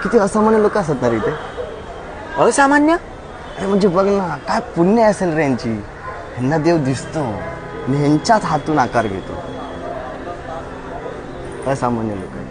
किती असामान्य लोक असतात ना रे इथे. असामान्य? अरे म्हणजे बघ ना, काय पुण्य असेल रे यांची. ह्यांना देव दिसतो आणि ह्यांच्याच हातून आकार घेतो. असामान्य लोक.